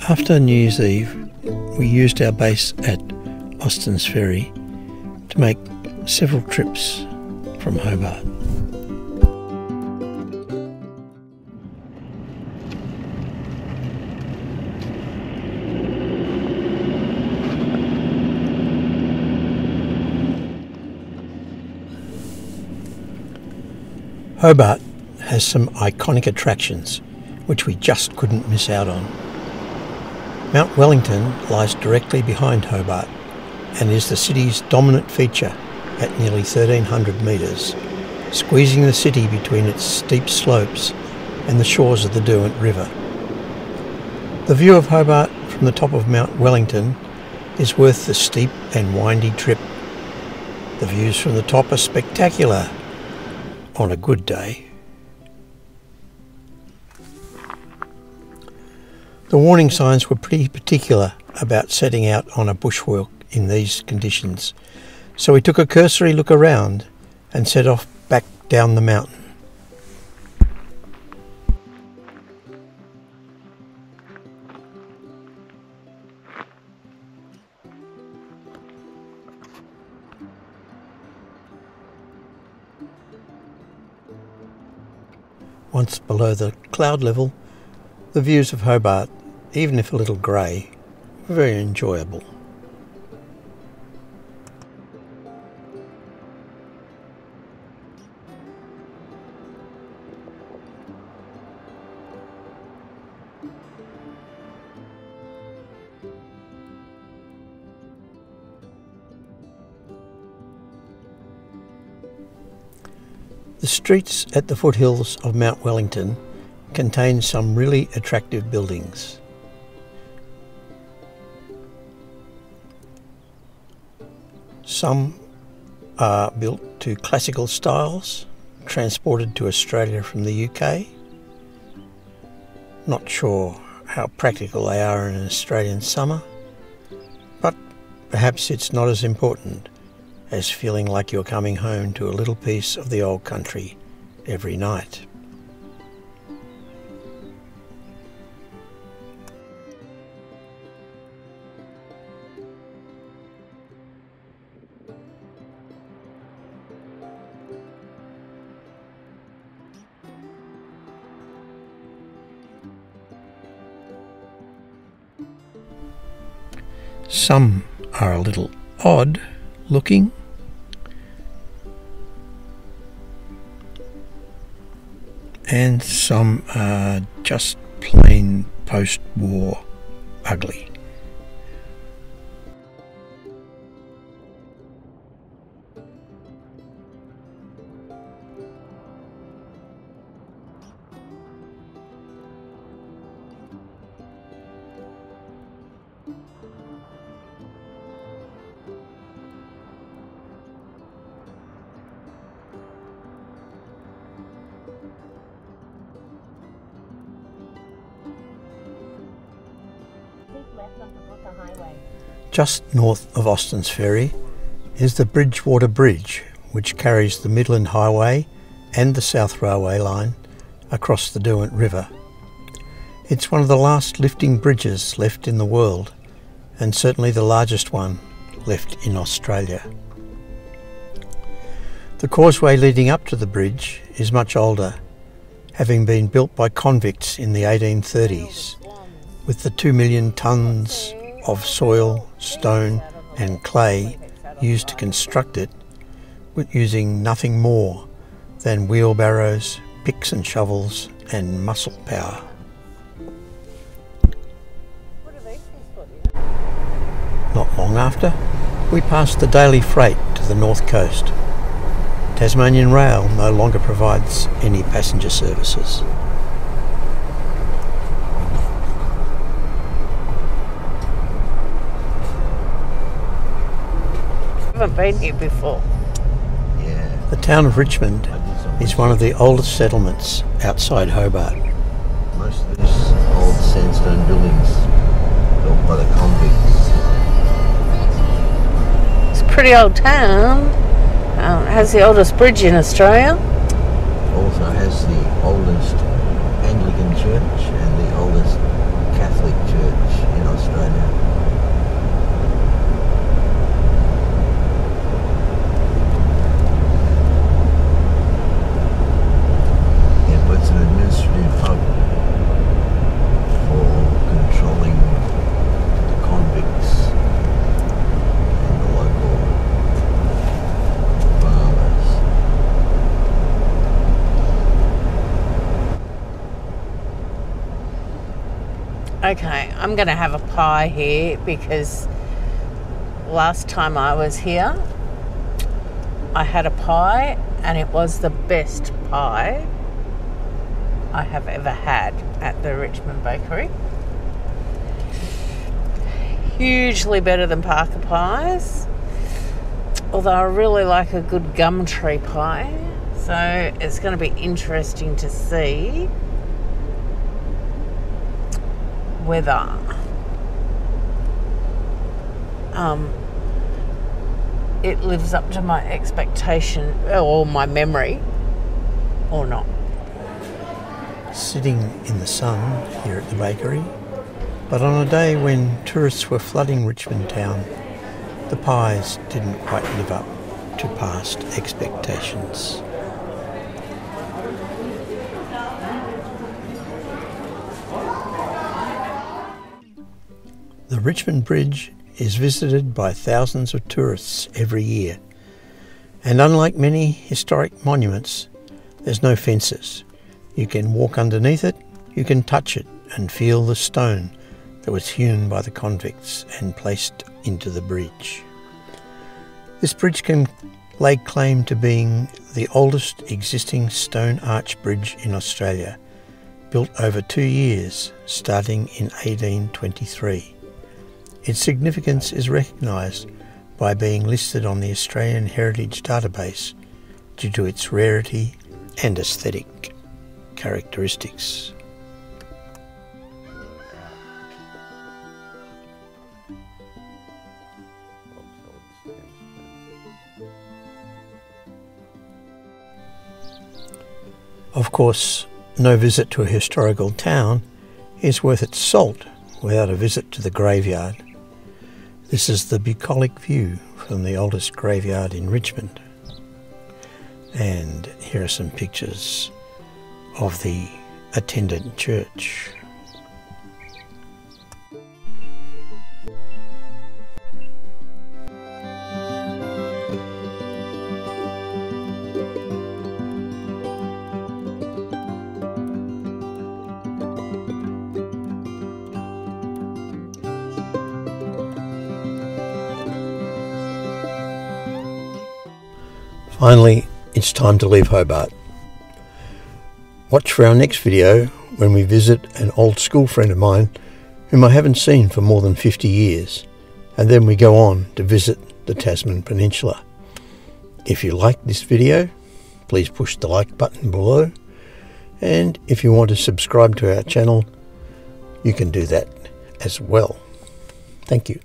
After New Year's Eve, we used our base at Austin's Ferry to make several trips from Hobart. Hobart has some iconic attractions which we just couldn't miss out on. Mount Wellington lies directly behind Hobart and is the city's dominant feature at nearly 1,300 metres, squeezing the city between its steep slopes and the shores of the Derwent River. The view of Hobart from the top of Mount Wellington is worth the steep and windy trip. The views from the top are spectacular on a good day. The warning signs were pretty particular about setting out on a bushwalk in these conditions, so we took a cursory look around and set off back down the mountain. Once below the cloud level, the views of Hobart, even if a little grey, were very enjoyable. The streets at the foothills of Mount Wellington contain some really attractive buildings. Some are built to classical styles, transported to Australia from the UK. Not sure how practical they are in an Australian summer, but perhaps it's not as important as feeling like you're coming home to a little piece of the old country every night. Some are a little odd looking, and some are just plain post-war ugly. Just north of Austin's Ferry is the Bridgewater Bridge, which carries the Midland Highway and the South Railway line across the Derwent River. It's one of the last lifting bridges left in the world, and certainly the largest one left in Australia. The causeway leading up to the bridge is much older, having been built by convicts in the 1830s, with the 2 million tonnes of soil, stone and clay used to construct it, with using nothing more than wheelbarrows, picks and shovels and muscle power. Not long after, we passed the daily freight to the north coast. Tasmanian Rail no longer provides any passenger services. I haven't been here before. Yeah. The town of Richmond is one of the oldest settlements outside Hobart. Most of these old sandstone buildings built by the convicts. It's pretty old town. It has the oldest bridge in Australia. Also has the oldest Anglican church and the oldest Catholic church in Australia. Yeah, but it's an administrative hub for controlling convicts and the local farmers. Okay, I'm going to have a pie here because last time I was here, I had a pie and it was the best pie I have ever had at the Richmond bakery. Hugely better than Parker pies, although I really like a good gum tree pie, so it's going to be interesting to see whether it lives up to my expectation or my memory or not. Sitting in the sun here at the bakery, but on a day when tourists were flooding Richmond town, the pies didn't quite live up to past expectations. The Richmond Bridge is visited by thousands of tourists every year, and unlike many historic monuments, there's no fences. You can walk underneath it, you can touch it and feel the stone that was hewn by the convicts and placed into the bridge. This bridge can lay claim to being the oldest existing stone arch bridge in Australia, built over 2 years, starting in 1823. Its significance is recognised by being listed on the Australian Heritage Database due to its rarity and aesthetic characteristics. Of course, no visit to a historical town is worth its salt without a visit to the graveyard. This is the bucolic view from the oldest graveyard in Richmond. And here are some pictures of the attendant church. Finally, it's time to leave Hobart. Watch for our next video when we visit an old school friend of mine whom I haven't seen for more than 50 years, and then we go on to visit the Tasman Peninsula. If you like this video, please push the like button below, and if you want to subscribe to our channel, you can do that as well. Thank you.